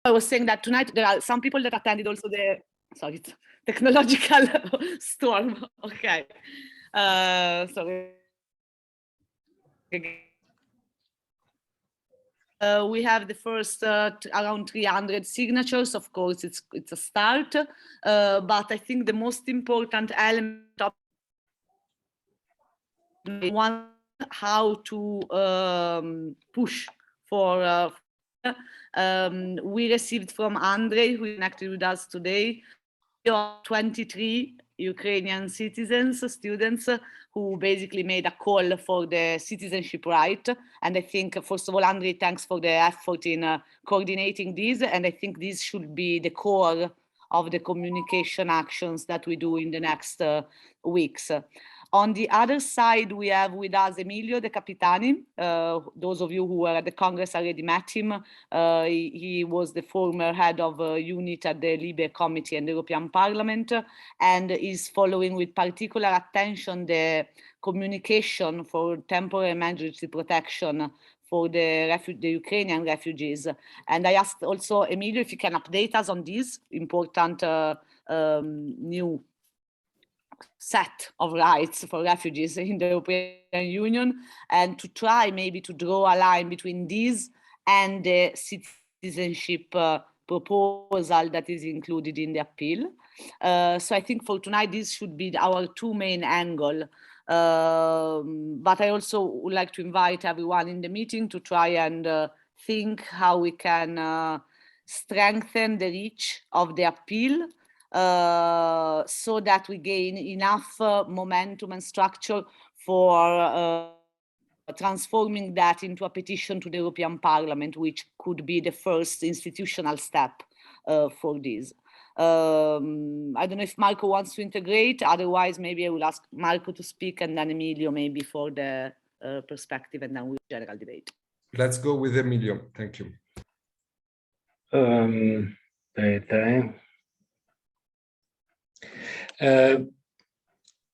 I was saying that tonight there are some people that attended also the, sorry, it's technological storm. Okay. Sorry. We have the first around 300 signatures. Of course, it's a start, but I think the most important element of one, how to push for. We received from Andrii, who connected with us today, 23 Ukrainian citizens, students, who basically made a call for the citizenship right. And I think, first of all, Andrii, thanks for the effort in coordinating this. And I think this should be the core of the communication actions that we do in the next weeks. On the other side, we have with us Emilio, the Capitani. Those of you who were at the Congress already met him. He was the former head of unit at the Libe Committee and the European Parliament, and is following with particular attention the communication for temporary emergency protection for the Ukrainian refugees. And I asked also Emilio if you can update us on this important new set of rights for refugees in the European Union, and to try maybe to draw a line between these and the citizenship proposal that is included in the appeal. So I think for tonight, this should be our two main angles. But I also would like to invite everyone in the meeting to try and think how we can strengthen the reach of the appeal, so that we gain enough momentum and structure for transforming that into a petition to the European Parliament, which could be the first institutional step for this. I don't know if Marco wants to integrate, otherwise maybe I will ask Marco to speak and then Emilio maybe for the perspective, and then we'll general debate. Let's go with Emilio. Thank you.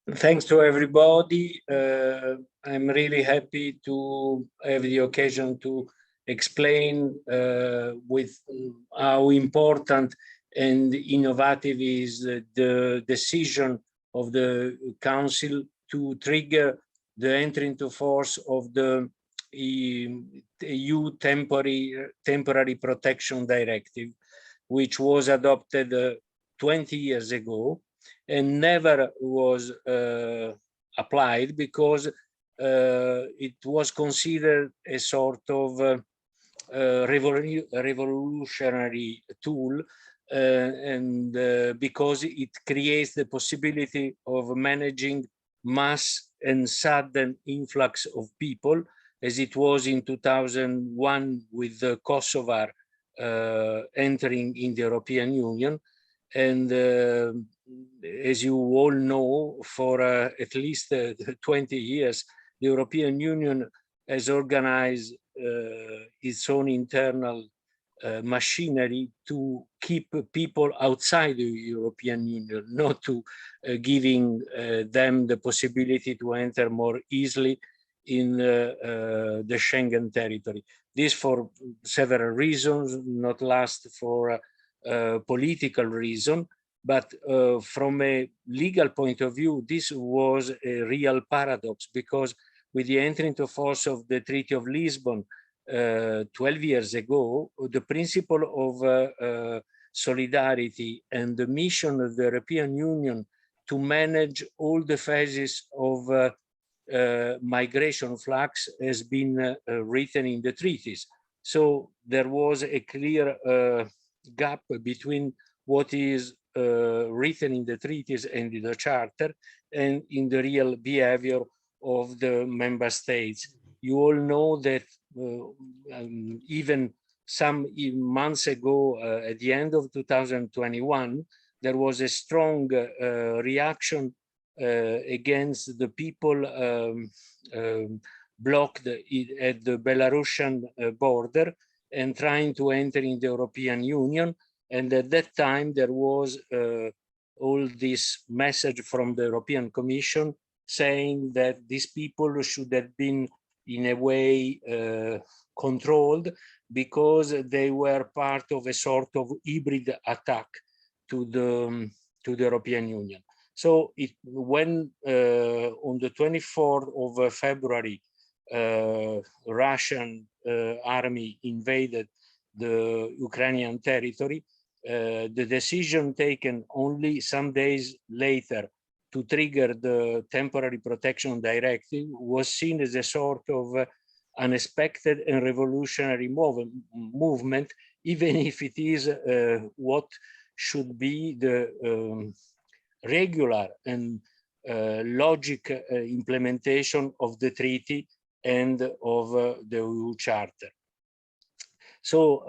Thanks to everybody. I'm really happy to have the occasion to explain with how important and innovative is the decision of the Council to trigger the entry into force of the EU Temporary Protection Directive, which was adopted 20 years ago and never was applied because it was considered a sort of revolutionary tool, and because it creates the possibility of managing mass and sudden influx of people, as it was in 2001 with the Kosovar entering in the European Union. And as you all know, for at least 20 years, the European Union has organized its own internal machinery to keep people outside the European Union, not to giving them the possibility to enter more easily in the Schengen territory. This for several reasons, not last for political reason, but from a legal point of view, this was a real paradox, because with the entry into force of the Treaty of Lisbon 12 years ago, the principle of solidarity and the mission of the European Union to manage all the phases of migration flux has been written in the treaties. So there was a clear gap between what is written in the treaties and in the charter and in the real behavior of the member states. You all know that even some months ago, at the end of 2021, there was a strong reaction against the people blocked at the Belarusian border and trying to enter in the European Union. And at that time, there was all this message from the European Commission saying that these people should have been in a way controlled, because they were part of a sort of hybrid attack to the European Union. So when on the 24th of February, Russian army invaded the Ukrainian territory, the decision taken only some days later to trigger the temporary protection directive was seen as a sort of unexpected and revolutionary movement, even if it is what should be the regular and logic implementation of the treaty and of the EU Charter. So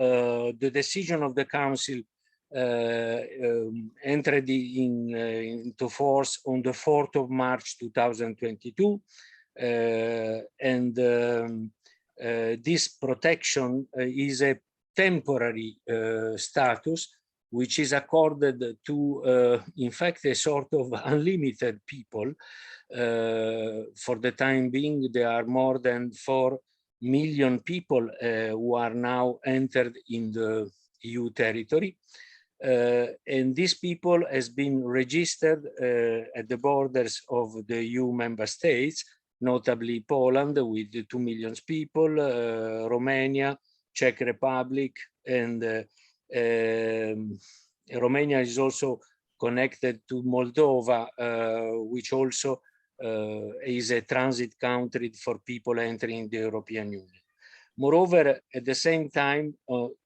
the decision of the Council entered into force on the 4th of March 2022, and this protection is a temporary status which is accorded to, in fact, a sort of unlimited people. For the time being, there are more than 4 million people who are now entered in the EU territory. And these people has been registered at the borders of the EU member states, notably Poland with 2 million people, Romania, Czech Republic, and Romania is also connected to Moldova, which also is a transit country for people entering the European Union. Moreover, at the same time,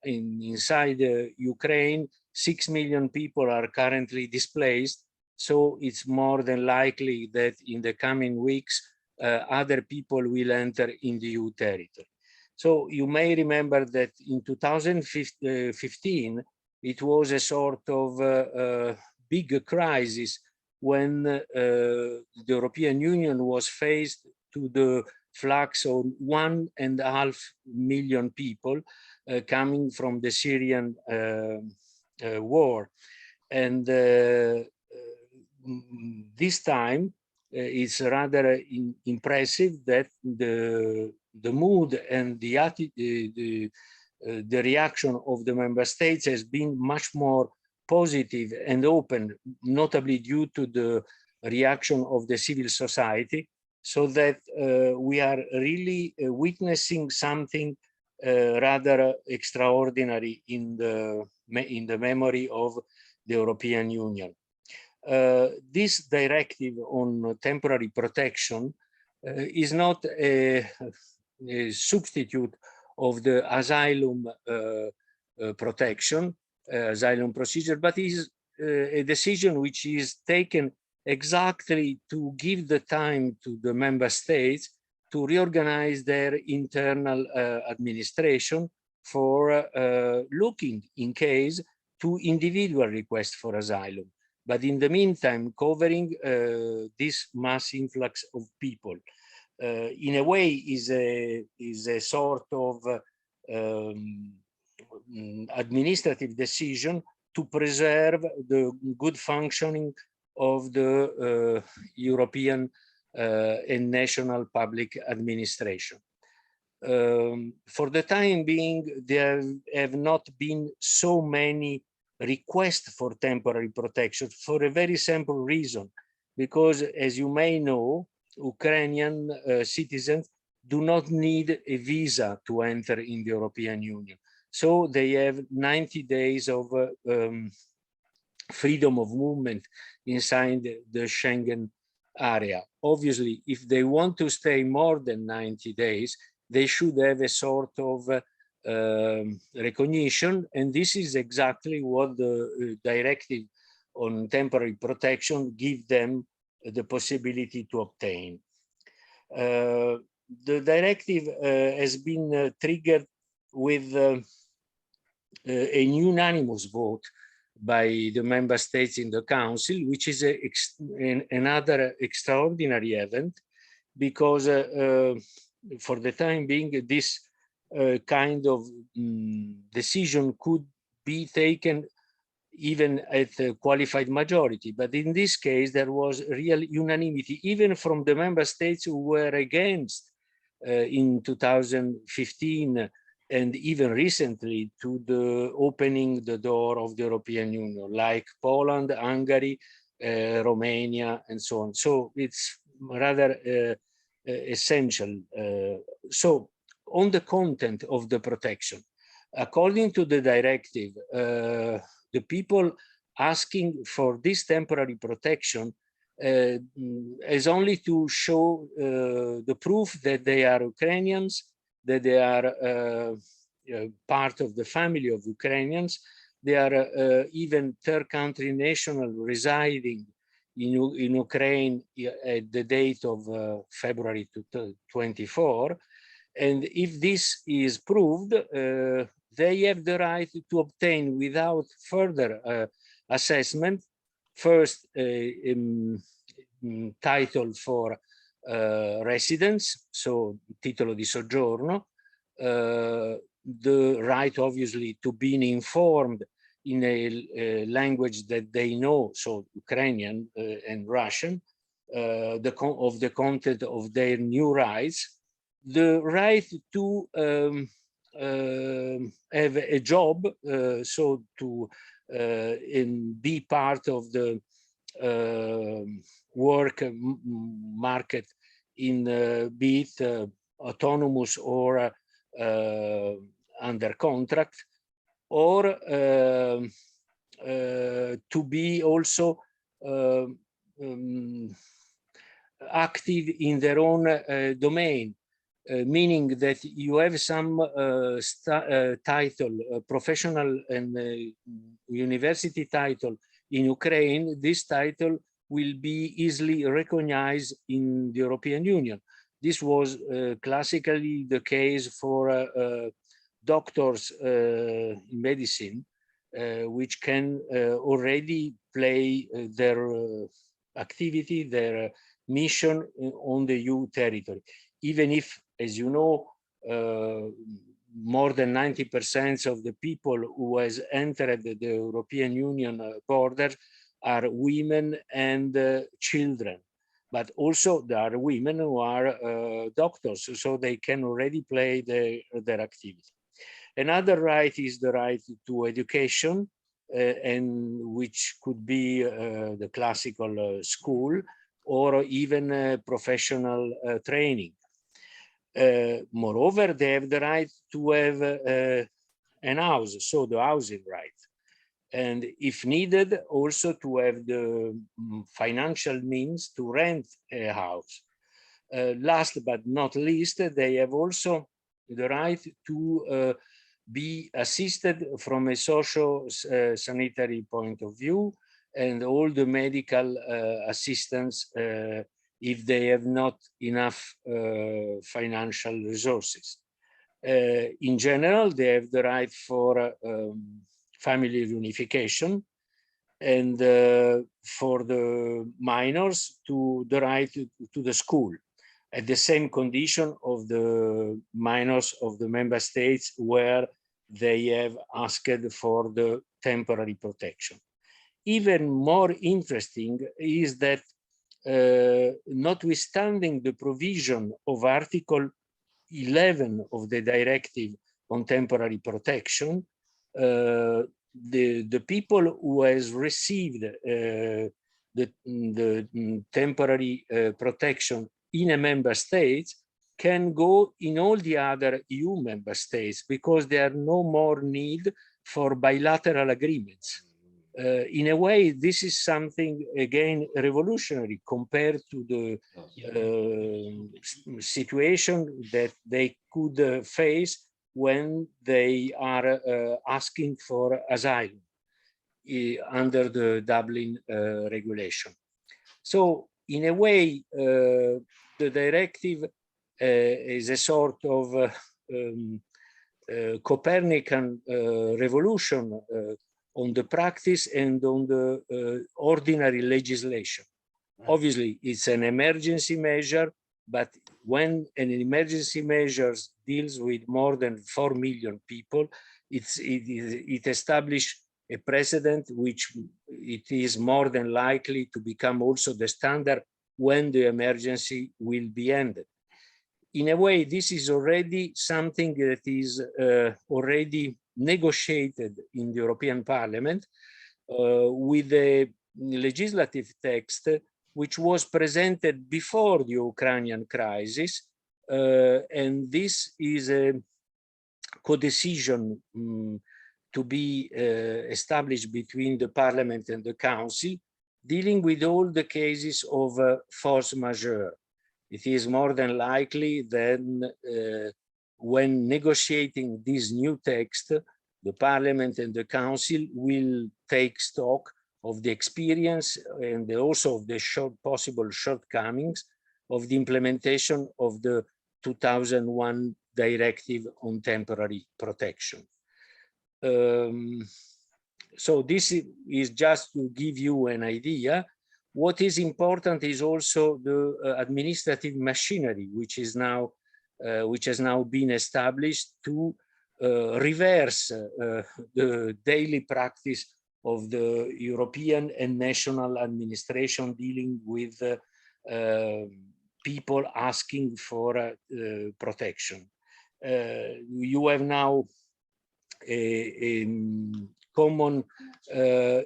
inside Ukraine, 6 million people are currently displaced. So it's more than likely that in the coming weeks, other people will enter in the EU territory. So you may remember that in 2015, it was a sort of big crisis when the European Union was faced to the flux of 1.5 million people coming from the Syrian war. And this time, it's rather impressive that the mood and the attitude, the reaction of the member states has been much more positive and open, notably due to the reaction of the civil society, so that we are really witnessing something rather extraordinary in the memory of the European Union. This directive on temporary protection is not a substitute of the asylum protection, asylum procedure, but is a decision which is taken exactly to give the time to the member states to reorganize their internal administration for looking in case to individual requests for asylum. But in the meantime, covering this mass influx of people in a way is a sort of administrative decision to preserve the good functioning of the European and national public administration. For the time being, there have not been so many requests for temporary protection for a very simple reason, because as you may know, Ukrainian citizens do not need a visa to enter in the European Union. So they have 90 days of freedom of movement inside the Schengen area. Obviously, if they want to stay more than 90 days, they should have a sort of recognition, and this is exactly what the directive on temporary protection gives them the possibility to obtain. The directive has been triggered with an unanimous vote by the member states in the Council, which is another extraordinary event, because for the time being, this kind of decision could be taken even at a qualified majority. But in this case, there was real unanimity, even from the member states who were against in 2015 and even recently to the opening the door of the European Union, like Poland, Hungary, Romania, and so on. So it's rather essential. So on the content of the protection, according to the directive, the people asking for this temporary protection is only to show the proof that they are Ukrainians, that they are part of the family of Ukrainians. They are even third country national residing in Ukraine at the date of February 24. And if this is proved, they have the right to obtain without further assessment, first title for residence, so titolo di soggiorno, the right obviously to be informed in a language that they know, so Ukrainian and Russian, of the content of their new rights, the right to have a job, so to be part of the work market in be it autonomous or under contract, or to be also active in their own domain, meaning that you have some title, professional and university title in Ukraine. This title will be easily recognized in the European Union. This was classically the case for doctors in medicine, which can already play their activity, their mission on the EU territory. Even if, as you know, more than 90% of the people who has entered the European Union borders are women and children. But also there are women who are doctors, so they can already play their activity. Another right is the right to education, and which could be the classical school or even professional training. Moreover, they have the right to have an house, so the housing right. And if needed, also to have the financial means to rent a house. Last but not least, they have also the right to be assisted from a social sanitary point of view, and all the medical assistance if they have not enough financial resources. In general, they have the right for family reunification, and for the minors to the right to the school at the same condition of the minors of the member states where they have asked for the temporary protection. Even more interesting is that notwithstanding the provision of Article 11 of the Directive on Temporary Protection, the people who has received the temporary protection in a member state can go in all the other EU member states, because there are no more need for bilateral agreements. In a way, this is something, again, revolutionary compared to the situation that they could face when they are asking for asylum under the Dublin regulation. So, in a way, the directive is a sort of Copernican revolution on the practice and on the ordinary legislation. Obviously, it's an emergency measure, but when an emergency measure deals with more than 4 million people, it establishes a precedent which it is more than likely to become also the standard when the emergency will be ended. in a way, this is already something that is already negotiated in the European Parliament with a legislative text which was presented before the Ukrainian crisis. And this is a co-decision to be established between the Parliament and the Council, dealing with all the cases of force majeure. It is more than likely that when negotiating this new text, the Parliament and the Council will take stock of the experience and also of the possible shortcomings of the implementation of the 2001 Directive on Temporary Protection. So this is just to give you an idea. What is important is also the administrative machinery, which has now been established to reverse the daily practice of the European and national administration dealing with people asking for protection. You have now a common the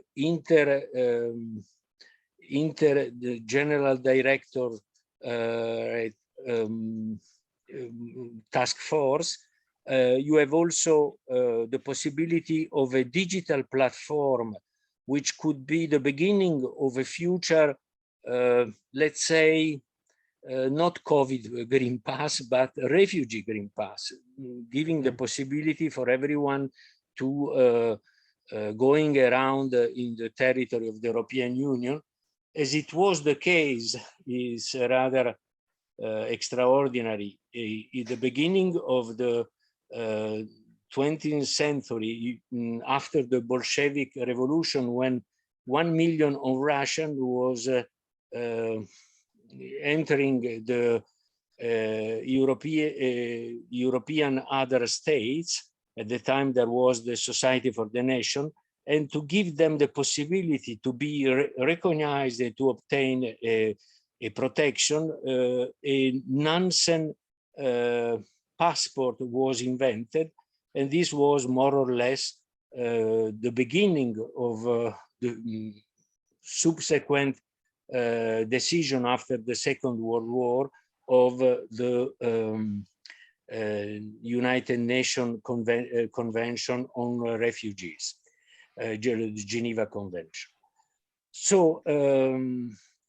general director task force. You have also the possibility of a digital platform, which could be the beginning of a future, let's say, not COVID Green Pass, but refugee Green Pass, giving the possibility for everyone to going around in the territory of the European Union, as it was the case, is rather extraordinary. At the beginning of the 20th century, after the Bolshevik Revolution, when 1 million of Russians was entering the European other states. At the time there was the Society for the Nation, and to give them the possibility to be recognized and to obtain a protection, a Nansen passport was invented, and this was more or less the beginning of the subsequent decision after the Second World War of the United Nations Convention on Refugees, Geneva Convention. So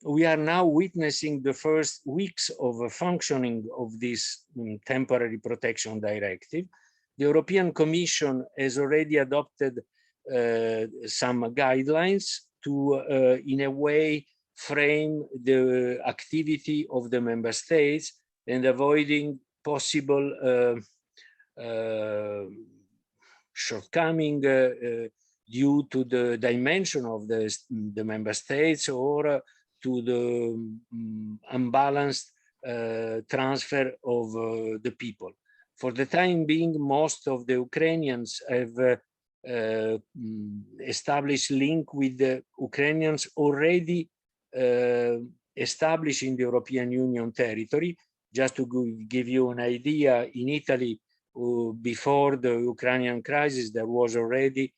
we are now witnessing the first weeks of functioning of this temporary protection directive. The European Commission has already adopted some guidelines to, in a way, frame the activity of the member states and avoiding possible shortcoming due to the dimension of the member states or to the unbalanced transfer of the people. For the time being, most of the Ukrainians have established link with the Ukrainians already established in the European Union territory. Just to give you an idea, in Italy, before the Ukrainian crisis, there was already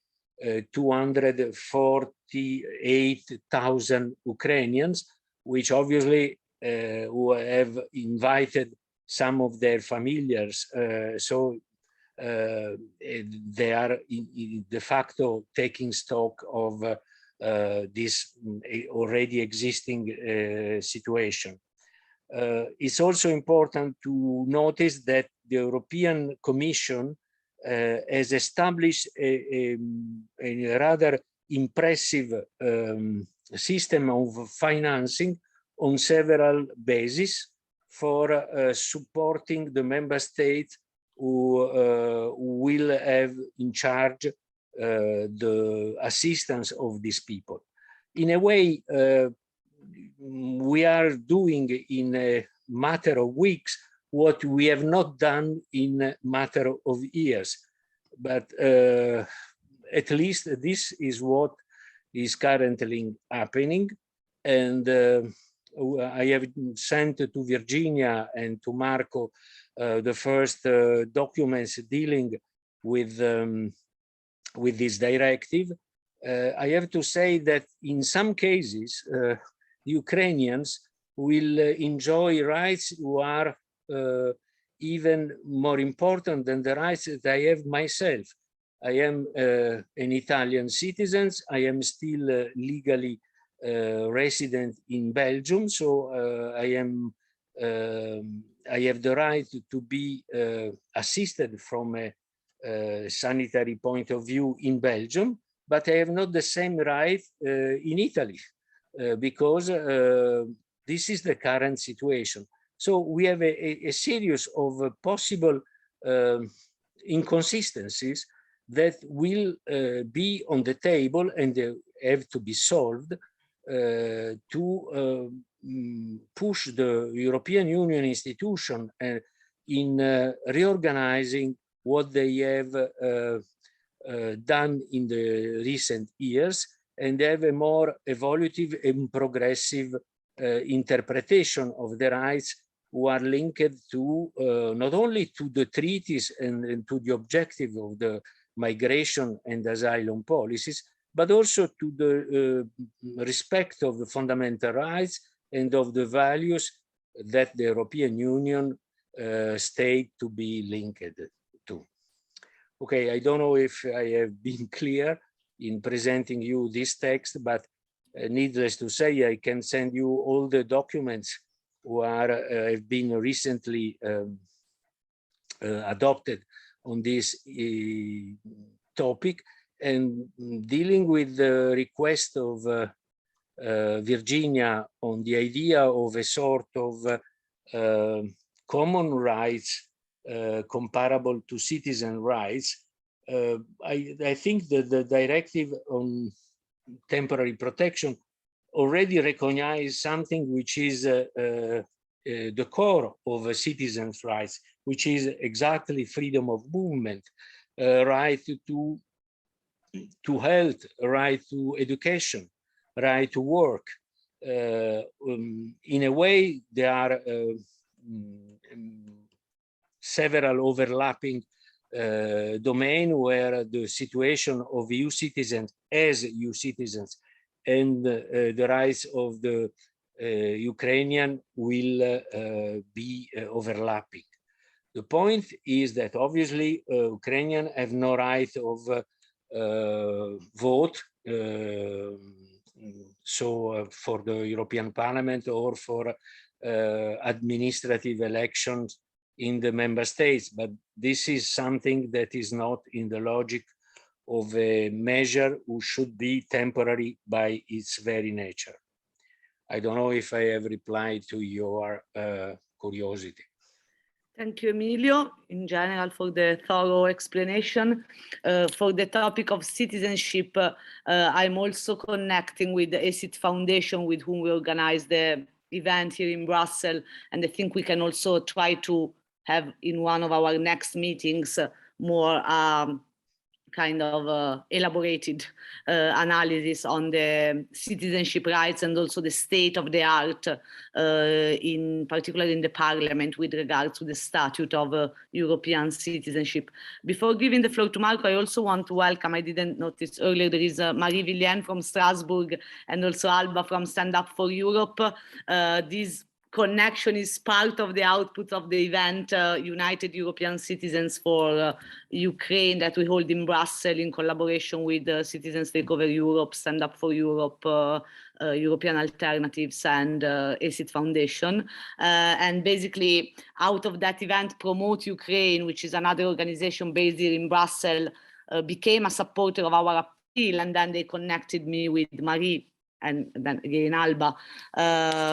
248,000 Ukrainians, which obviously who have invited some of their familiars. So they are de facto taking stock of this already existing situation. It's also important to notice that the European Commission has established a rather impressive system of financing on several bases for supporting the member states who will have in charge the assistance of these people. In a way, we are doing in a matter of weeks what we have not done in a matter of years. But at least this is what is currently happening. And I have sent to Virginia and to Marco the first documents dealing with this directive. I have to say that in some cases, Ukrainians will enjoy rights who are even more important than the rights that I have myself. I am an Italian citizen. I am still legally resident in Belgium, so I have the right to be assisted from a sanitary point of view in Belgium, but I have not the same right in Italy because this is the current situation. So we have a series of possible inconsistencies that will be on the table and have to be solved to push the European Union institution in reorganizing what they have done in the recent years and have a more evolutive and progressive interpretation of the rights who are linked to not only to the treaties and to the objective of the migration and asylum policies, but also to the respect of the fundamental rights and of the values that the European Union state to be linked to. Okay, I don't know if I have been clear in presenting you this text, but needless to say, I can send you all the documents who have been recently adopted on this topic, and dealing with the request of Virginia on the idea of a sort of common rights comparable to citizen rights. I think that the directive on temporary protection already recognizes something which is the core of citizens' rights, which is exactly freedom of movement, right to health, right to education, right to work. In a way, there are several overlapping domains where the situation of EU citizens as EU citizens and the rights of the Ukrainian will be overlapping. The point is that obviously Ukrainians have no right of vote, for the European Parliament or for administrative elections in the member states, but this is something that is not in the logic of a measure which should be temporary by its very nature. I don't know if I have replied to your curiosity. Thank you, Emilio, in general, for the thorough explanation. For the topic of citizenship, I'm also connecting with the ESIT Foundation, with whom we organized the event here in Brussels, and I think we can also try to have in one of our next meetings more kind of elaborated analysis on the citizenship rights and also the state of the art, in particular in the Parliament, with regards to the statute of European citizenship. Before giving the floor to Marco, I also want to welcome, I didn't notice earlier, there is Marie Villien from Strasbourg and also Alba from Stand Up for Europe. This connection is part of the output of the event United European Citizens for Ukraine that we hold in Brussels in collaboration with Citizens Take Over Europe, Stand Up for Europe, European Alternatives and ESIT Foundation. And basically out of that event, Promote Ukraine, which is another organization based here in Brussels, became a supporter of our appeal, and then they connected me with Marie and then again Alba,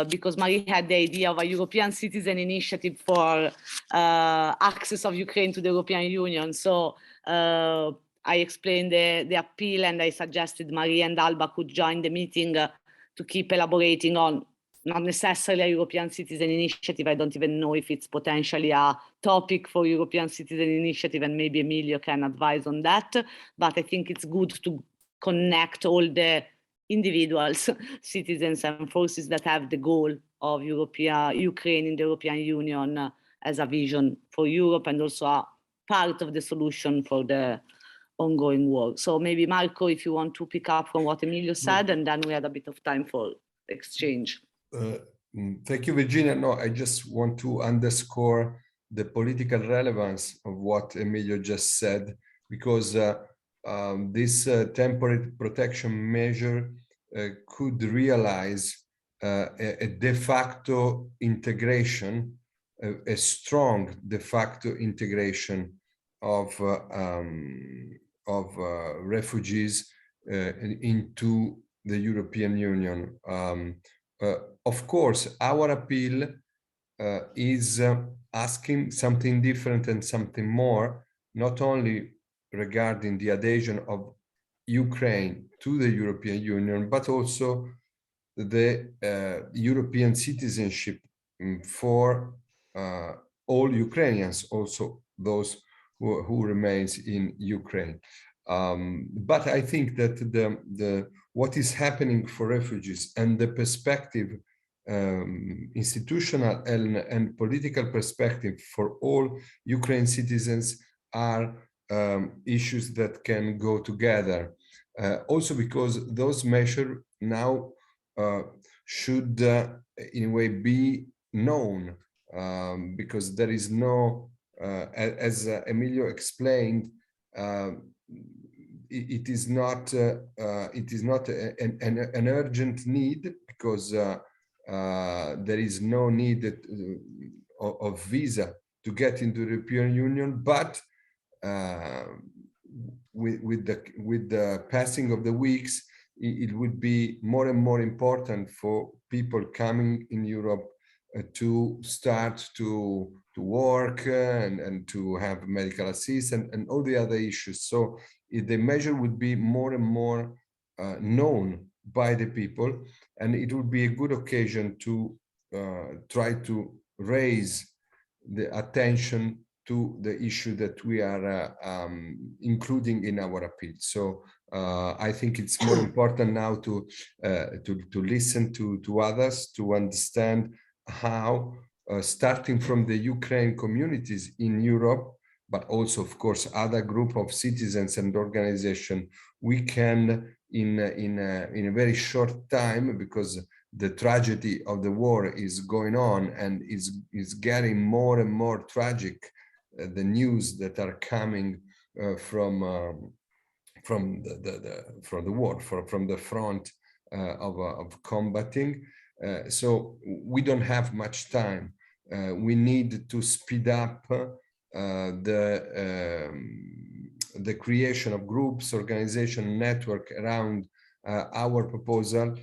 because Marie had the idea of a European citizen initiative for access of Ukraine to the European Union. So I explained the appeal, and I suggested Marie and Alba could join the meeting to keep elaborating on not necessarily a European citizen initiative. I don't even know if it's potentially a topic for European citizen initiative, and maybe Emilio can advise on that. But I think it's good to connect all the individuals, citizens and forces that have the goal of Ukraine in the European Union as a vision for Europe and also a part of the solution for the ongoing war. So maybe Marco, if you want to pick up from what Emilio said, and then we had a bit of time for exchange. Thank you, Virginia. No, I just want to underscore the political relevance of what Emilio just said, because this temporary protection measure could realize a de facto integration, a strong de facto integration of refugees into the European Union. Of course, our appeal is asking something different and something more, not only regarding the adhesion of Ukraine to the European Union, but also the European citizenship for all Ukrainians, also those who remains in Ukraine. But I think that what is happening for refugees and the perspective, institutional and political perspective for all Ukraine citizens are issues that can go together. Also because those measures now should in a way be known, because there is no, as Emilio explained, it is not an urgent need, because there is no need of visa to get into the European Union, but with the passing of the weeks, it would be more and more important for people coming in Europe to start to work and to have medical assistance and all the other issues. So the measure would be more and more known by the people, and it would be a good occasion to try to raise the attention to the issue that we are including in our appeal. So I think it's more important now to listen to others, to understand how, starting from the Ukraine communities in Europe, but also, of course, other group of citizens and organizations, we can, in a very short time, because the tragedy of the war is going on and is getting more and more tragic, the news that are coming from the war, from the front of combating. So we don't have much time. We need to speed up the creation of groups, organization, network around our proposal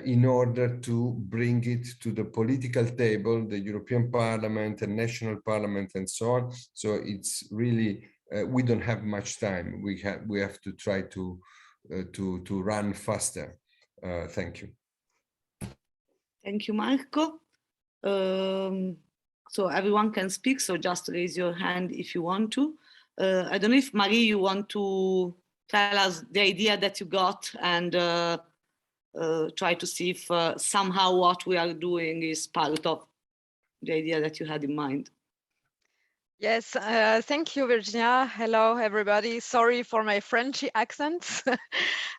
in order to bring it to the political table, the European Parliament and national parliament and so on. So it's really, we don't have much time. We have to try to run faster. Thank you. Thank you, Marco. So everyone can speak, so just raise your hand if you want to. I don't know if Marie, you want to tell us the idea that you got and try to see if somehow what we are doing is part of the idea that you had in mind. Yes, thank you, Virginia. Hello, everybody. Sorry for my Frenchy accent.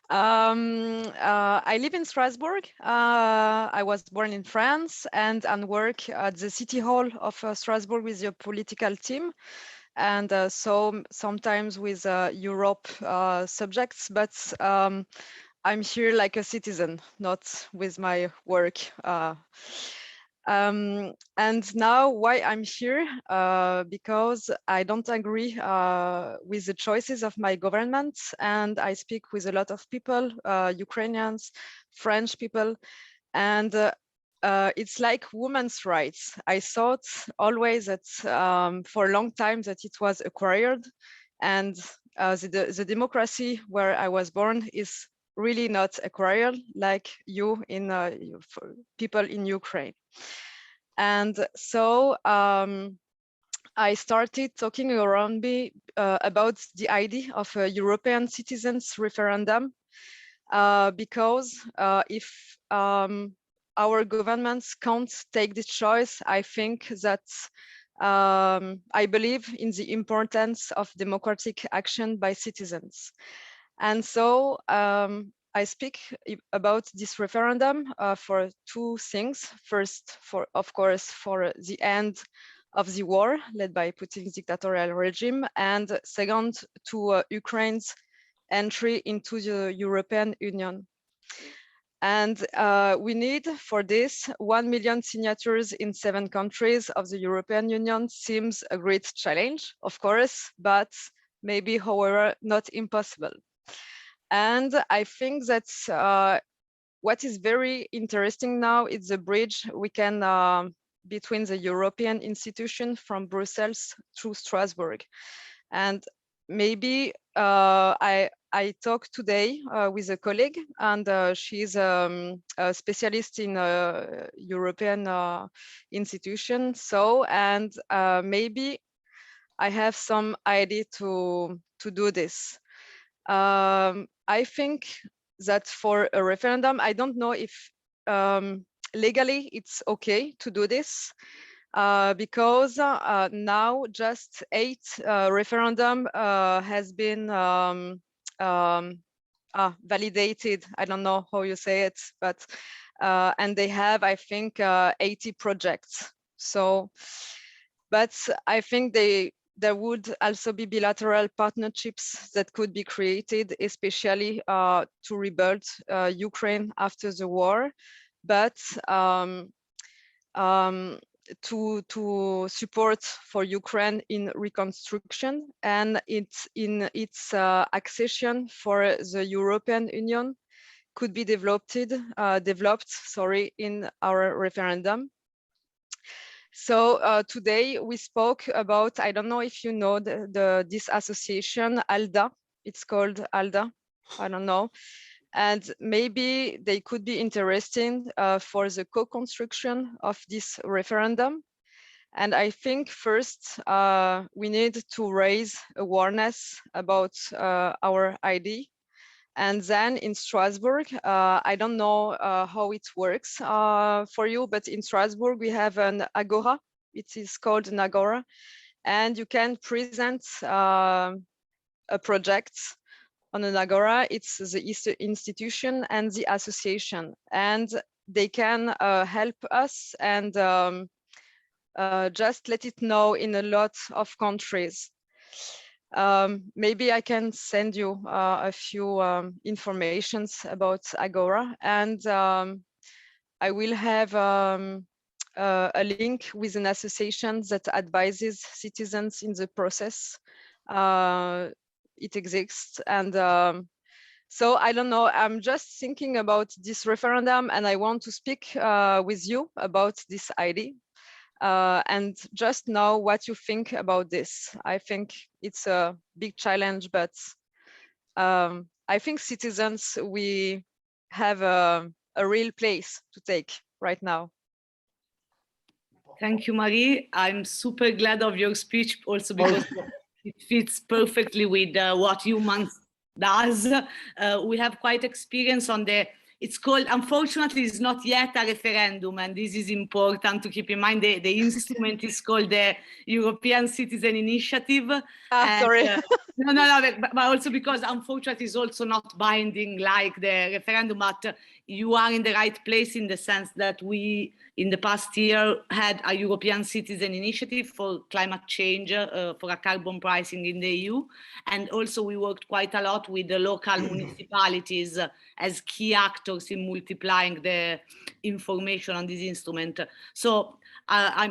I live in Strasbourg. I was born in France and work at the City Hall of Strasbourg with the political team. And so sometimes with Europe subjects, but I'm here like a citizen, not with my work. And now why I'm here, because I don't agree with the choices of my government, and I speak with a lot of people, Ukrainians, French people, and it's like women's rights. I thought always that for a long time that it was acquired, and the democracy where I was born is really not acquired like you in people in Ukraine. And so I started talking around me about the idea of a European citizens referendum. because if our governments can't take this choice, I think that I believe in the importance of democratic action by citizens. And so I speak about this referendum for two things. First, of course, for the end of the war led by Putin's dictatorial regime, and second, to Ukraine's entry into the European Union. And we need for this 1 million signatures in 7 countries of the European Union. Seems a great challenge, of course, but maybe, however, not impossible. And I think that what is very interesting now is the bridge we can between the European institution from Brussels through Strasbourg. And maybe I talked today with a colleague, and she's a specialist in European institution. So, and maybe I have some idea to do this. I think that for a referendum, I don't know if legally it's okay to do this, because now just 8 referendum has been validated. I don't know how you say it, but and they have, I think, 80 projects. So, but I think there would also be bilateral partnerships that could be created, especially to rebuild Ukraine after the war, but to support for Ukraine in reconstruction and in its accession for the European Union could be developed in our referendum. So today we spoke about, I don't know if you know this association, ALDA. It's called ALDA, I don't know. And maybe they could be interesting for the co-construction of this referendum. And I think first we need to raise awareness about our idea. And then in Strasbourg, I don't know how it works for you, but in Strasbourg, we have an agora. It is called an agora. And you can present a project on an agora. It's the institution and the association. And they can help us and just let it know in a lot of countries. Maybe I can send you a few informations about Agora, and I will have a link with an association that advises citizens in the process. It exists, and so I don't know, I'm just thinking about this referendum, and I want to speak with you about this idea. And just know what you think about this. I think it's a big challenge, but I think citizens, we have a real place to take right now. Thank you, Marie. I'm super glad of your speech, also because it fits perfectly with what Eumans does. We have quite experience on the, it's called, unfortunately, it's not yet a referendum, and this is important to keep in mind. The instrument is called the European Citizen Initiative. Sorry. No, but also because unfortunately it's also not binding like the referendum, but you are in the right place in the sense that we, in the past year, had a European Citizen Initiative for climate change, for a carbon pricing in the EU. And also we worked quite a lot with the local municipalities as key actors in multiplying the information on this instrument. So I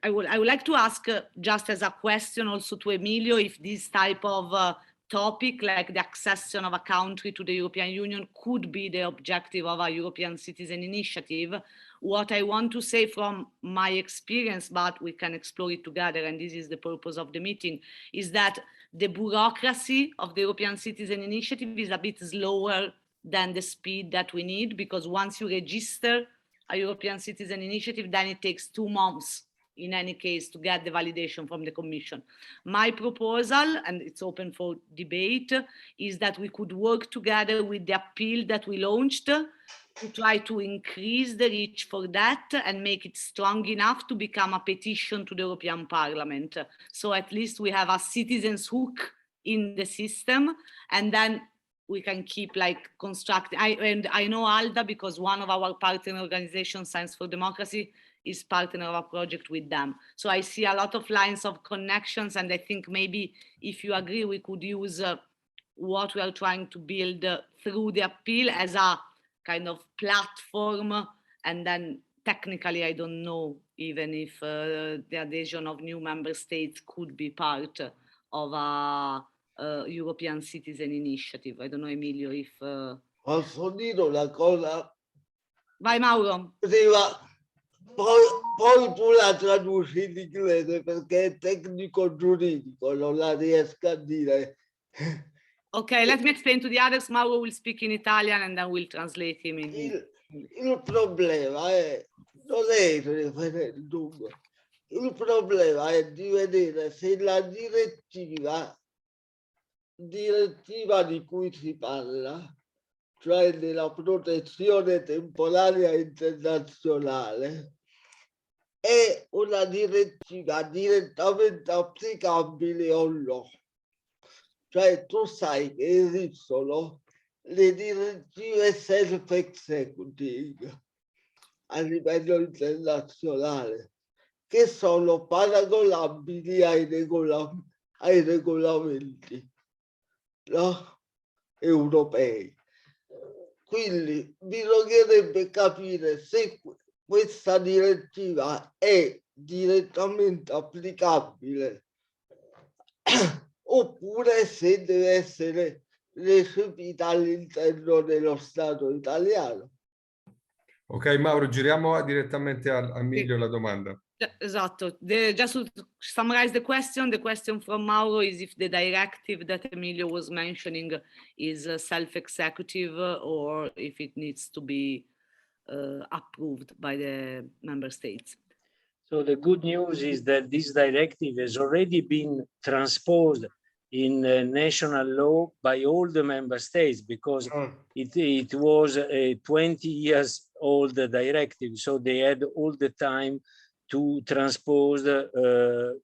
would like to ask, just as a question also to Emilio, if this type of topic, like the accession of a country to the European Union, could be the objective of a European Citizen Initiative. What I want to say from my experience, but we can explore it together, and this is the purpose of the meeting, is that the bureaucracy of the European Citizen Initiative is a bit slower than the speed that we need, because once you register a European Citizen Initiative, then it takes 2 months in any case to get the validation from the Commission. My proposal, and it's open for debate, is that we could work together with the appeal that we launched to try to increase the reach for that and make it strong enough to become a petition to the European Parliament. So at least we have a citizens hook in the system, and then we can keep like constructing. And I know ALDA because one of our partner organizations, Science for Democracy, is partner of a project with them. So I see a lot of lines of connections, and I think maybe if you agree, we could use what we are trying to build through the appeal as a kind of platform. And then technically, I don't know even if the adhesion of new member states could be part of a European Citizen Initiative. I don't know, Emilio, if... Posso dire una cosa? Vai, Mauro. Poi tu la traduci in inglese perché è tecnico giuridico, non la riesco a dire. Okay, let me explain to the others. Mauro will speak in Italian and then we'll translate him in Il problema non è il referendum. Il problema è di vedere se la direttiva di cui si parla, cioè della protezione temporanea internazionale, è una direttiva direttamente applicabile o no. Cioè tu sai che esistono le direttive self-executing a livello internazionale che sono paragonabili ai regolamenti, no? Europei. Quindi bisognerebbe capire se questa direttiva è direttamente applicabile oppure se deve essere recepita all'interno dello Stato italiano. Ok, Mauro, giriamo direttamente a Emilio la domanda. Esatto. Just to summarize the question from Mauro is if the directive that Emilio was mentioning is self-executive or if it needs to be approved by the member states. So the good news is that this directive has already been transposed in national law by all the member states because it was a 20 years old directive. So they had all the time to transpose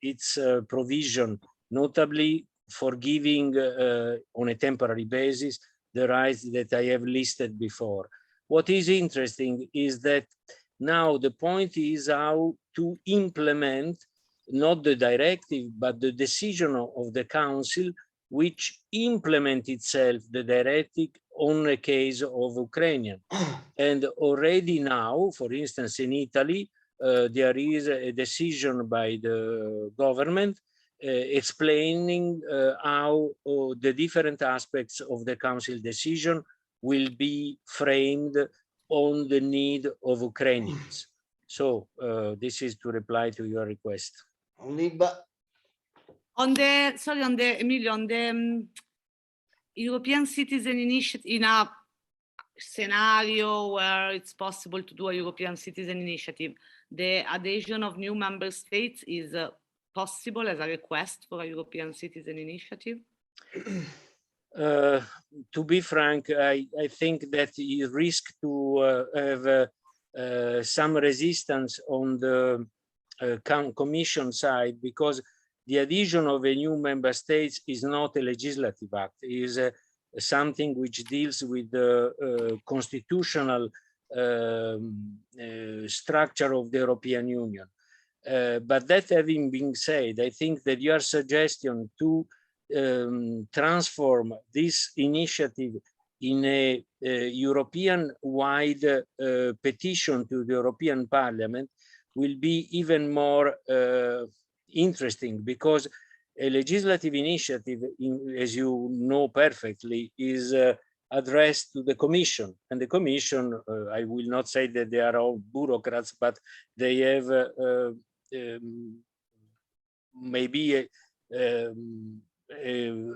its provision, notably for giving on a temporary basis the rights that I have listed before. What is interesting is that now the point is how to implement not the directive, but the decision of the Council, which implement itself the directive on the case of Ukrainian. And already now, for instance, in Italy, there is a decision by the government explaining how the different aspects of the Council decision will be framed on the need of Ukrainians. So this is to reply to your request. Emilio, on the European Citizen Initiative, in a scenario where it's possible to do a European Citizen Initiative, the adhesion of new member states is possible as a request for a European Citizen Initiative? To be frank, I think that you risk to have some resistance on the Commission side because the adhesion of a new member states is not a legislative act. It is something which deals with the constitutional structure of the European Union. But that having been said, I think that your suggestion to transform this initiative in a European-wide petition to the European Parliament will be even more interesting because a legislative initiative, as you know perfectly, is addressed to the Commission. And the Commission, I will not say that they are all bureaucrats, but they have maybe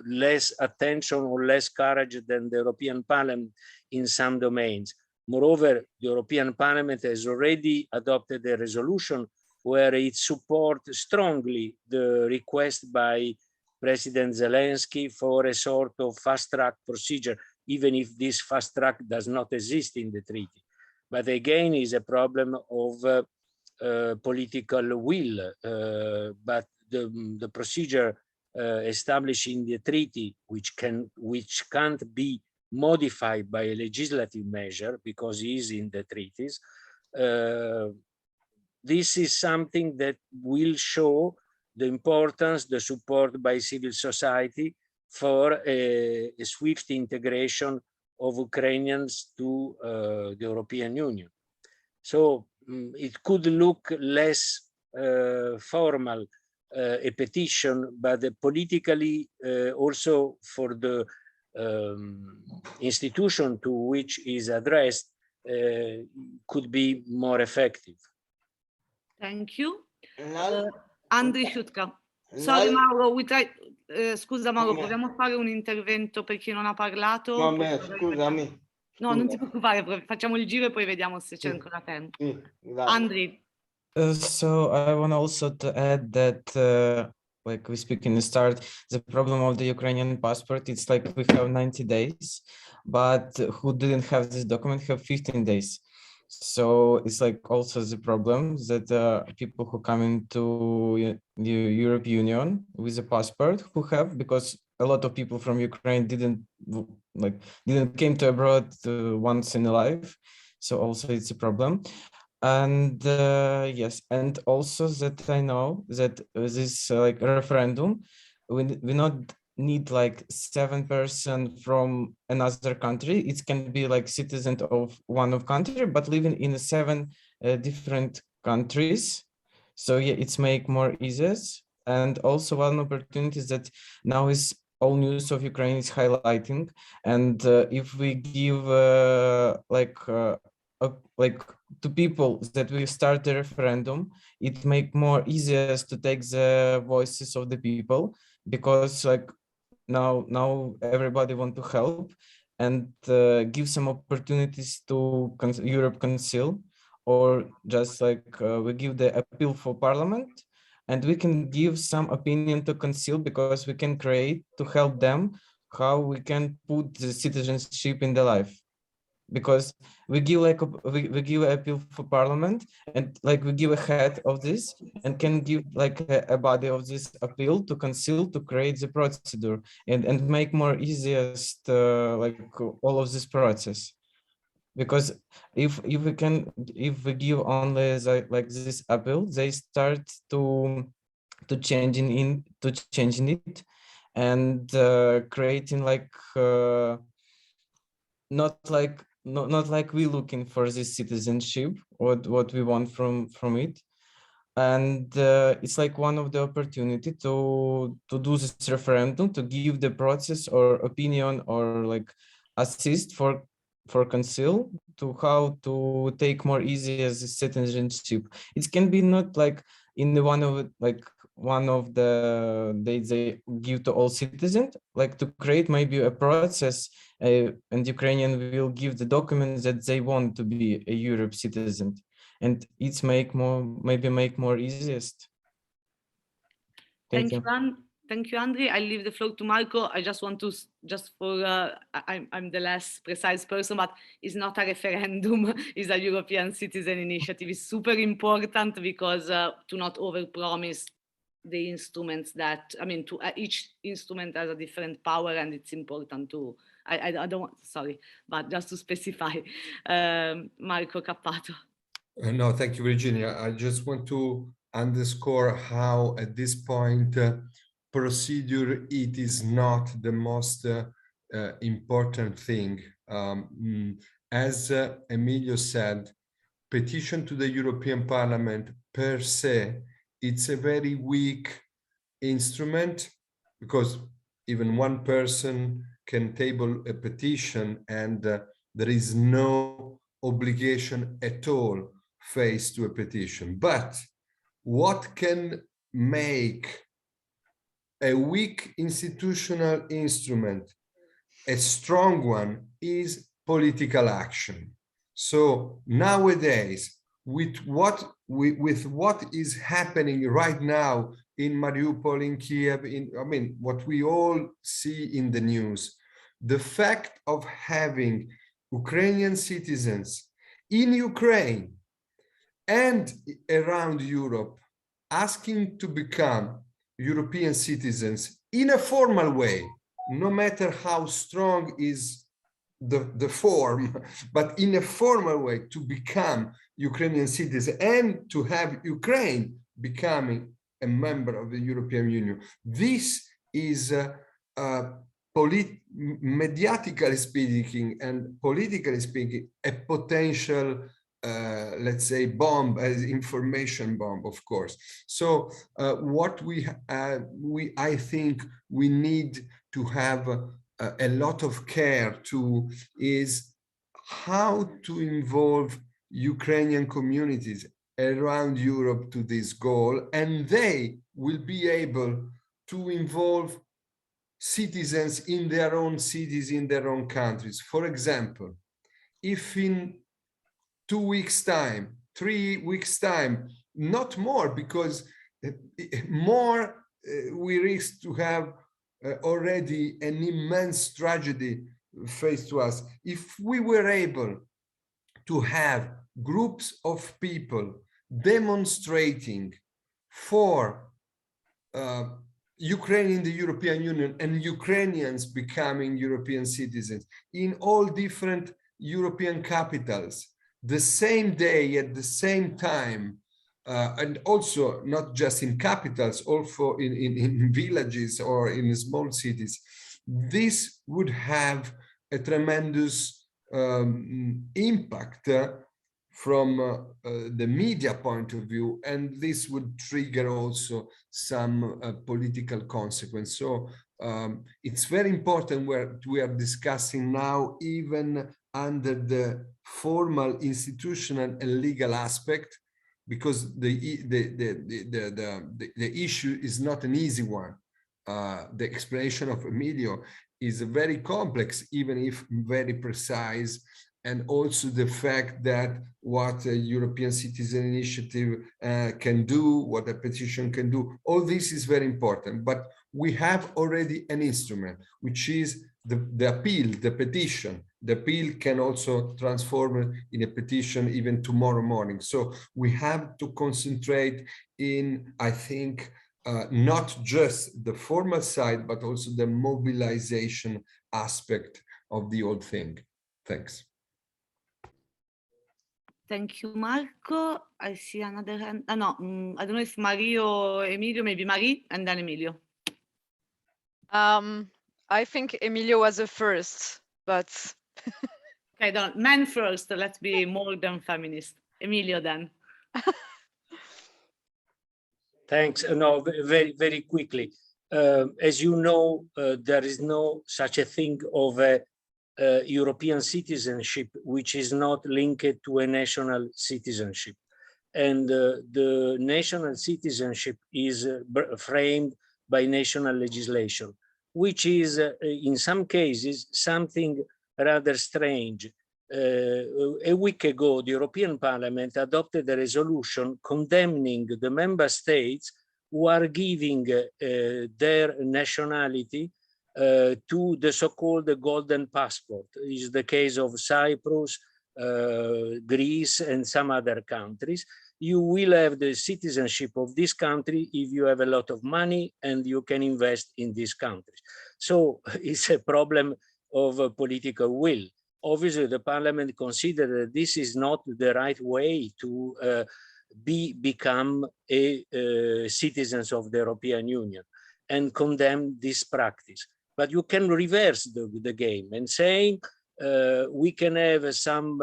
less attention or less courage than the European Parliament in some domains. Moreover, the European Parliament has already adopted a resolution where it supports strongly the request by President Zelensky for a sort of fast-track procedure, even if this fast track does not exist in the treaty. But again, is a problem of political will. But the procedure established in the treaty, which can't be modified by a legislative measure because it is in the treaties, this is something that will show the importance, the support by civil society for a swift integration of Ukrainians to the European Union. So it could look less formal, a petition, but politically also for the institution to which is addressed could be more effective. Thank you. Andrii Shutka. Sorry Mauro, scusa Mauro, proviamo a fare un intervento per chi non ha parlato. Vabbè, scusami. No, non ti preoccupare, facciamo il giro e poi vediamo se c'è ancora tempo. Andrii. So I want also to add that, like we speak in the start, the problem of the Ukrainian passport, it's like we have 90 days, but who didn't have this document have 15 days. So it's like also the problem that people who come into the European Union with a passport who have, because a lot of people from Ukraine didn't came to abroad once in a life. So also it's a problem. And yes, and also that I know that this like referendum, we not need like 7% from another country. It can be like citizen of one of country, but living in 7 different countries. So yeah, it's make more easier. And also one opportunity is that now is all news of Ukraine is highlighting. And if we give to people that will start the referendum, it make more easier to take the voices of the people, because like now everybody want to help and give some opportunities to Europe Council, or just like we give the appeal for Parliament, and we can give some opinion to Council, because we can create to help them how we can put the citizenship in the life. Because we give like we give an appeal for Parliament, and like we give a head of this, and can give like a body of this appeal to Council to create the procedure and make more easiest like all of this process. Because if we give only like this appeal, they start to changing it and creating like not like we looking for this citizenship, what we want from it. And it's like one of the opportunity to do this referendum, to give the process or opinion or like assist for Council to how to take more easy as a citizenship. It can be not like in the one of the dates they give to all citizens, like to create maybe a process, and Ukrainian will give the documents that they want to be a Europe citizen, and it's make more easiest. Thank you. Thank you, Andrii. I leave the floor to Marco. I just want to, I'm the less precise person, but it's not a referendum, it's a European citizen initiative. It's super important because to not overpromise the instruments that, each instrument has a different power, and it's important to, I don't want, sorry, but just to specify. Marco Cappato. No, thank you, Virginia. I just want to underscore how at this point, procedure, it is not the most important thing. As Emilio said, petition to the European Parliament per se, it's a very weak instrument, because even one person can table a petition and there is no obligation at all faced to a petition. But what can make a weak institutional instrument a strong one is political action. So nowadays, with what is happening right now in Mariupol, in Kiev, I mean, what we all see in the news, the fact of having Ukrainian citizens in Ukraine and around Europe asking to become European citizens in a formal way, no matter how strong is the form, but in a formal way to become Ukrainian citizens and to have Ukraine becoming a member of the European Union. This is mediatically speaking and politically speaking, a potential let's say bomb, as information bomb, of course. So what I think we need to have a lot of care to is how to involve Ukrainian communities around Europe to this goal, and they will be able to involve citizens in their own cities, in their own countries. For example, if in 2 weeks' time, 3 weeks' time, not more, because more we risk to have already an immense tragedy faced to us. If we were able to have groups of people demonstrating for Ukraine in the European Union and Ukrainians becoming European citizens in all different European capitals, the same day at the same time, and also not just in capitals, also in villages or in small cities, this would have a tremendous impact from the media point of view, and this would trigger also some political consequence. So it's very important what we are discussing now, even under the formal institutional and legal aspect, because the issue is not an easy one. The explanation of Emilio is very complex, even if very precise, and also the fact that what a European Citizen Initiative can do, what a petition can do, all this is very important. But we have already an instrument, which is the appeal, the petition. The appeal can also transform in a petition even tomorrow morning. So we have to concentrate in, I think, not just the formal side, but also the mobilization aspect of the whole thing. Thanks. Thank you, Marco. I see another hand. No, I don't know if Marie or Emilio, maybe Marie and then Emilio. I think Emilio was the first, but Okay, men first. Let's be more than feminist. Emilio then. Thanks. No, very, very quickly. As you know, there is no such a thing of a European citizenship which is not linked to a national citizenship. And the national citizenship is framed by national legislation, which is in some cases something rather strange. A week ago, the European Parliament adopted a resolution condemning the member states who are giving their nationality to the so-called golden passport. It is the case of Cyprus, Greece, and some other countries. You will have the citizenship of this country if you have a lot of money and you can invest in these countries. So it's a problem of political will. Obviously, the Parliament considered that this is not the right way to become citizens of the European Union and condemn this practice. But you can reverse the game and saying we can have some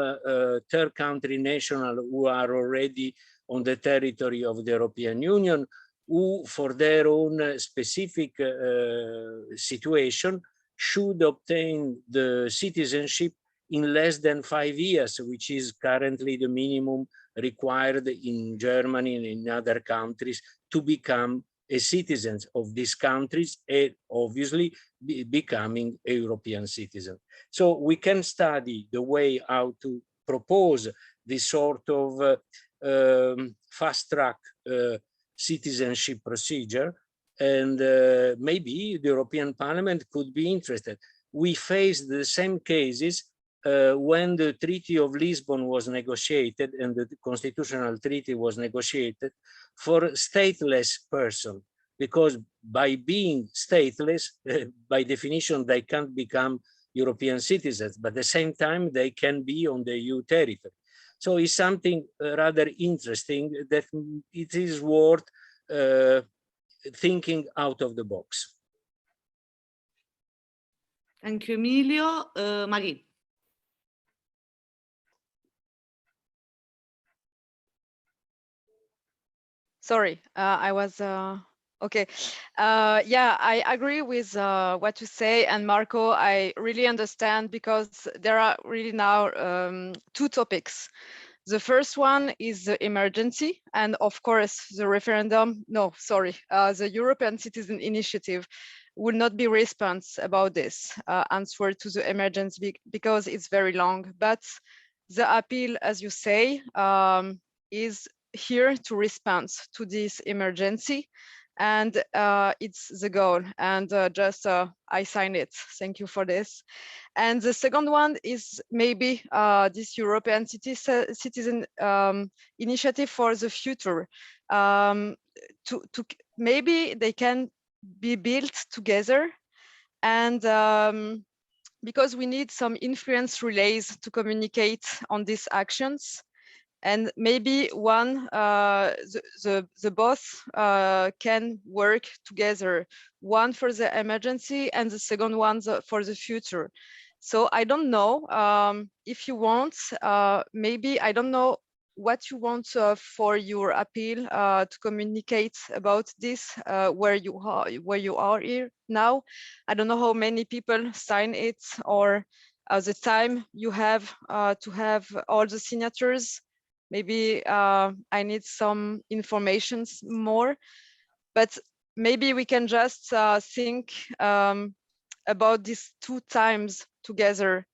third country national who are already on the territory of the European Union, who for their own specific situation should obtain the citizenship in less than 5 years, which is currently the minimum required in Germany and in other countries to become a citizen of these countries and obviously becoming a European citizen. So we can study the way how to propose this sort of fast-track citizenship procedure, and maybe the European Parliament could be interested. We faced the same cases when the Treaty of Lisbon was negotiated and the Constitutional Treaty was negotiated for stateless person, because by being stateless, by definition, they can't become European citizens, but at the same time, they can be on the EU territory. So it's something rather interesting that it is worth thinking out of the box. Thank you, Emilio. Marie. Sorry, I was okay. Yeah, I agree with what you say, and Marco, I really understand, because there are really now two topics. The first one is the emergency, and of course the referendum. No, sorry, the European Citizen Initiative will not be response about this answer to the emergency, because it's very long. But the appeal, as you say, is here to respond to this emergency, and it's the goal, and just I sign it. Thank you for this. And the second one is maybe this European Citizen Initiative for the future. To maybe they can be built together, and because we need some influence relays to communicate on these actions. And maybe the both can work together, one for the emergency and the second one for the future. So I don't know if you want, maybe I don't know what you want for your appeal to communicate about this, where you are here now. I don't know how many people sign it, or the time you have to have all the signatures. Maybe I need some information more, but maybe we can just think about these two times together,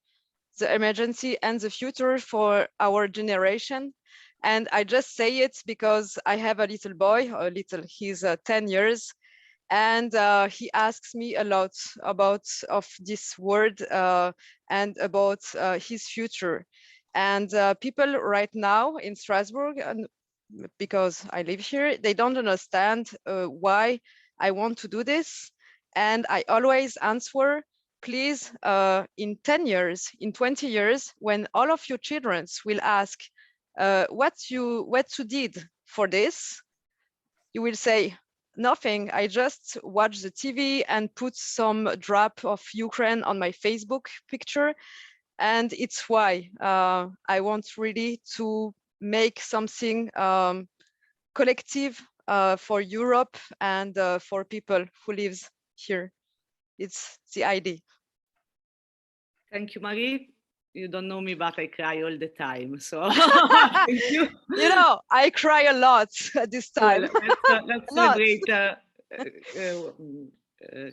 the emergency and the future for our generation. And I just say it because I have a little boy, he's 10 years, and he asks me a lot about this word and about his future. And people right now in Strasbourg, and because I live here, they don't understand why I want to do this. And I always answer, please, in 10 years, in 20 years, when all of your children will ask what you did for this, you will say, nothing. I just watch the TV and put some drop of Ukraine on my Facebook picture. And it's why I want really to make something collective for Europe and for people who lives here. It's the idea. Thank you, Marie. You don't know me, but I cry all the time. So thank you. You know, I cry a lot at this time. Let's celebrate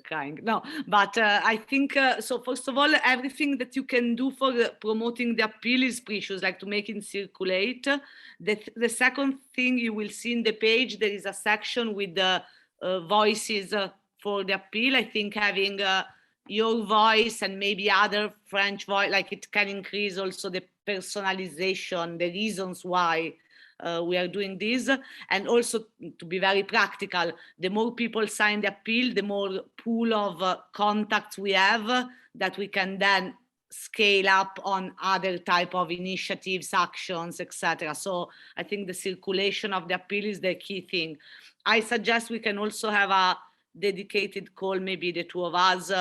crying. No, but I think so. First of all, everything that you can do for promoting the appeal is precious, like to make it circulate. The second thing you will see in the page, there is a section with the voices for the appeal. I think having your voice and maybe other French voice, like it can increase also the personalization, the reasons why we are doing this. And also, to be very practical, the more people sign the appeal, the more pool of contacts we have that we can then scale up on other type of initiatives, actions, etc. So I think the circulation of the appeal is the key thing. I suggest we can also have a dedicated call, maybe the two of us,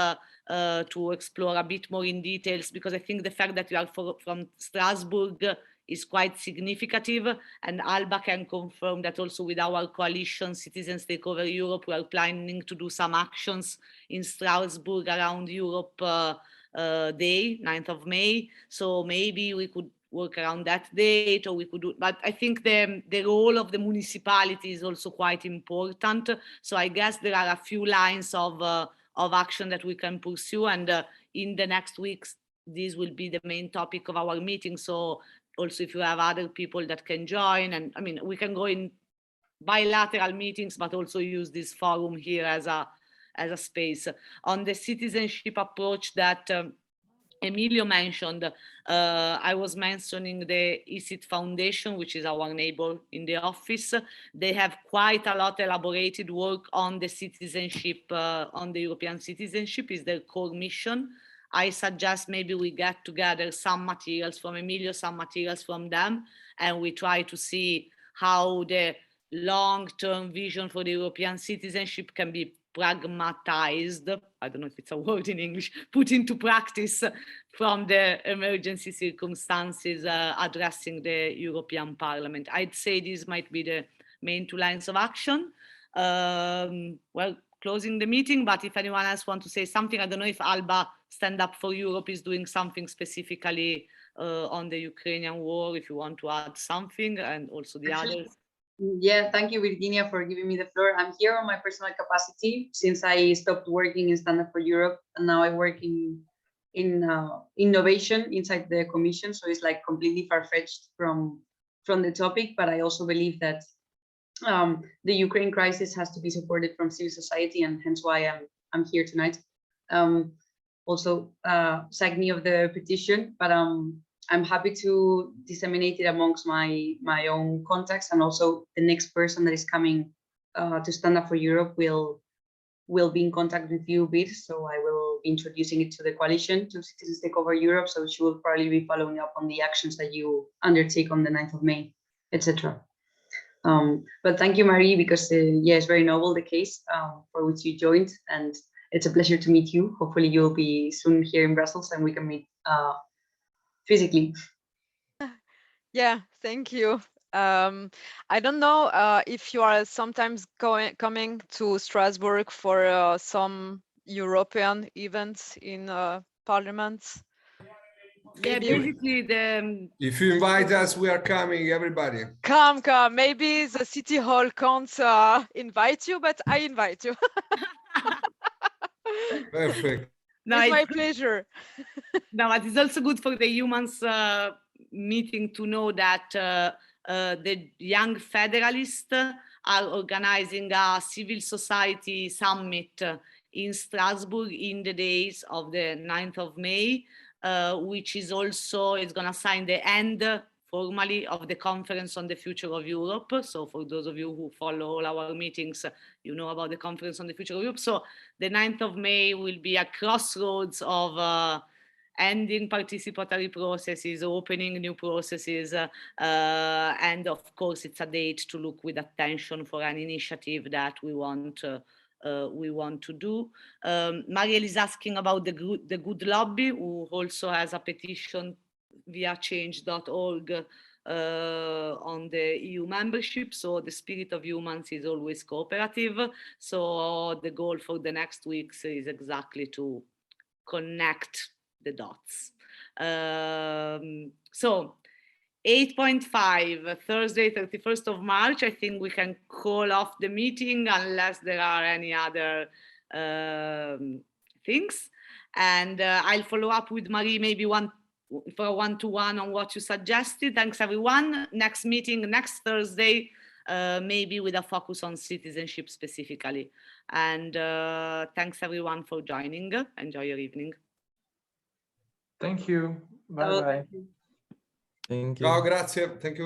to explore a bit more in details, because I think the fact that you are from Strasbourg is quite significant, and Alba can confirm that also with our coalition Citizens Take Over Europe, we are planning to do some actions in Strasbourg around Europe Day, 9th of May. So maybe we could work around that date, or we could do, but I think the role of the municipality is also quite important. So I guess there are a few lines of action that we can pursue, and in the next weeks this will be the main topic of our meeting. So also if you have other people that can join, and I mean, we can go in bilateral meetings, but also use this forum here as a space. On the citizenship approach that Emilio mentioned, I was mentioning the ECIT Foundation, which is our neighbor in the office. They have quite a lot elaborated work on the citizenship, on the European citizenship is their core mission. I suggest maybe we get together some materials from Emilio, some materials from them, and we try to see how the long-term vision for the European citizenship can be pragmatized, I don't know if it's a word in English, put into practice from the emergency circumstances addressing the European Parliament. I'd say these might be the main 2 lines of action. Well, closing the meeting, but if anyone else wants to say something, I don't know if Alba Stand Up for Europe is doing something specifically on the Ukrainian war, if you want to add something, and also the others. Yeah, thank you, Virginia, for giving me the floor. I'm here on my personal capacity since I stopped working in Stand Up for Europe, and now I work in innovation inside the Commission. So it's like completely far-fetched from the topic, but I also believe that the Ukraine crisis has to be supported from civil society, and hence why I'm here tonight. Also, SAGNI of the petition, but I'm happy to disseminate it amongst my own contacts, and also the next person that is coming to Stand Up for Europe will be in contact with you, Bit. So I will be introducing it to the coalition to Citizens Take Over Europe. So she will probably be following up on the actions that you undertake on the 9th of May, etc. But thank you, Marie, because yeah, it's very noble, the case for which you joined, and it's a pleasure to meet you. Hopefully you'll be soon here in Brussels and we can meet physically. Yeah, thank you. I don't know if you are sometimes coming to Strasbourg for some European events in parliaments. Yeah, basically if you invite us, we are coming, everybody. Come. Maybe the city hall can't invite you, but I invite you. Perfect. No, it's my pleasure. No, it is also good for the Eumans meeting to know that the Young Federalists are organizing a civil society summit in Strasbourg in the days of the 9th of May, which is also going to sign the end formally of the Conference on the Future of Europe. So for those of you who follow all our meetings, you know about the Conference on the Future of Europe. So the 9th of May will be a crossroads of ending participatory processes, opening new processes, and of course it's a date to look with attention for an initiative that we want to do. Mariel is asking about the Good Lobby, who also has a petition via change.org on the EU membership. So the spirit of Eumans is always cooperative. So the goal for the next weeks is exactly to connect the dots. So 8.5, Thursday, 31st of March, I think we can call off the meeting unless there are any other things. And I'll follow up with Marie maybe for a one-to-one on what you suggested. Thanks everyone. Next meeting next Thursday, maybe with a focus on citizenship specifically. And thanks everyone for joining. Enjoy your evening. Thank you. Bye-bye. Thank you. Ciao, grazie. Thank you.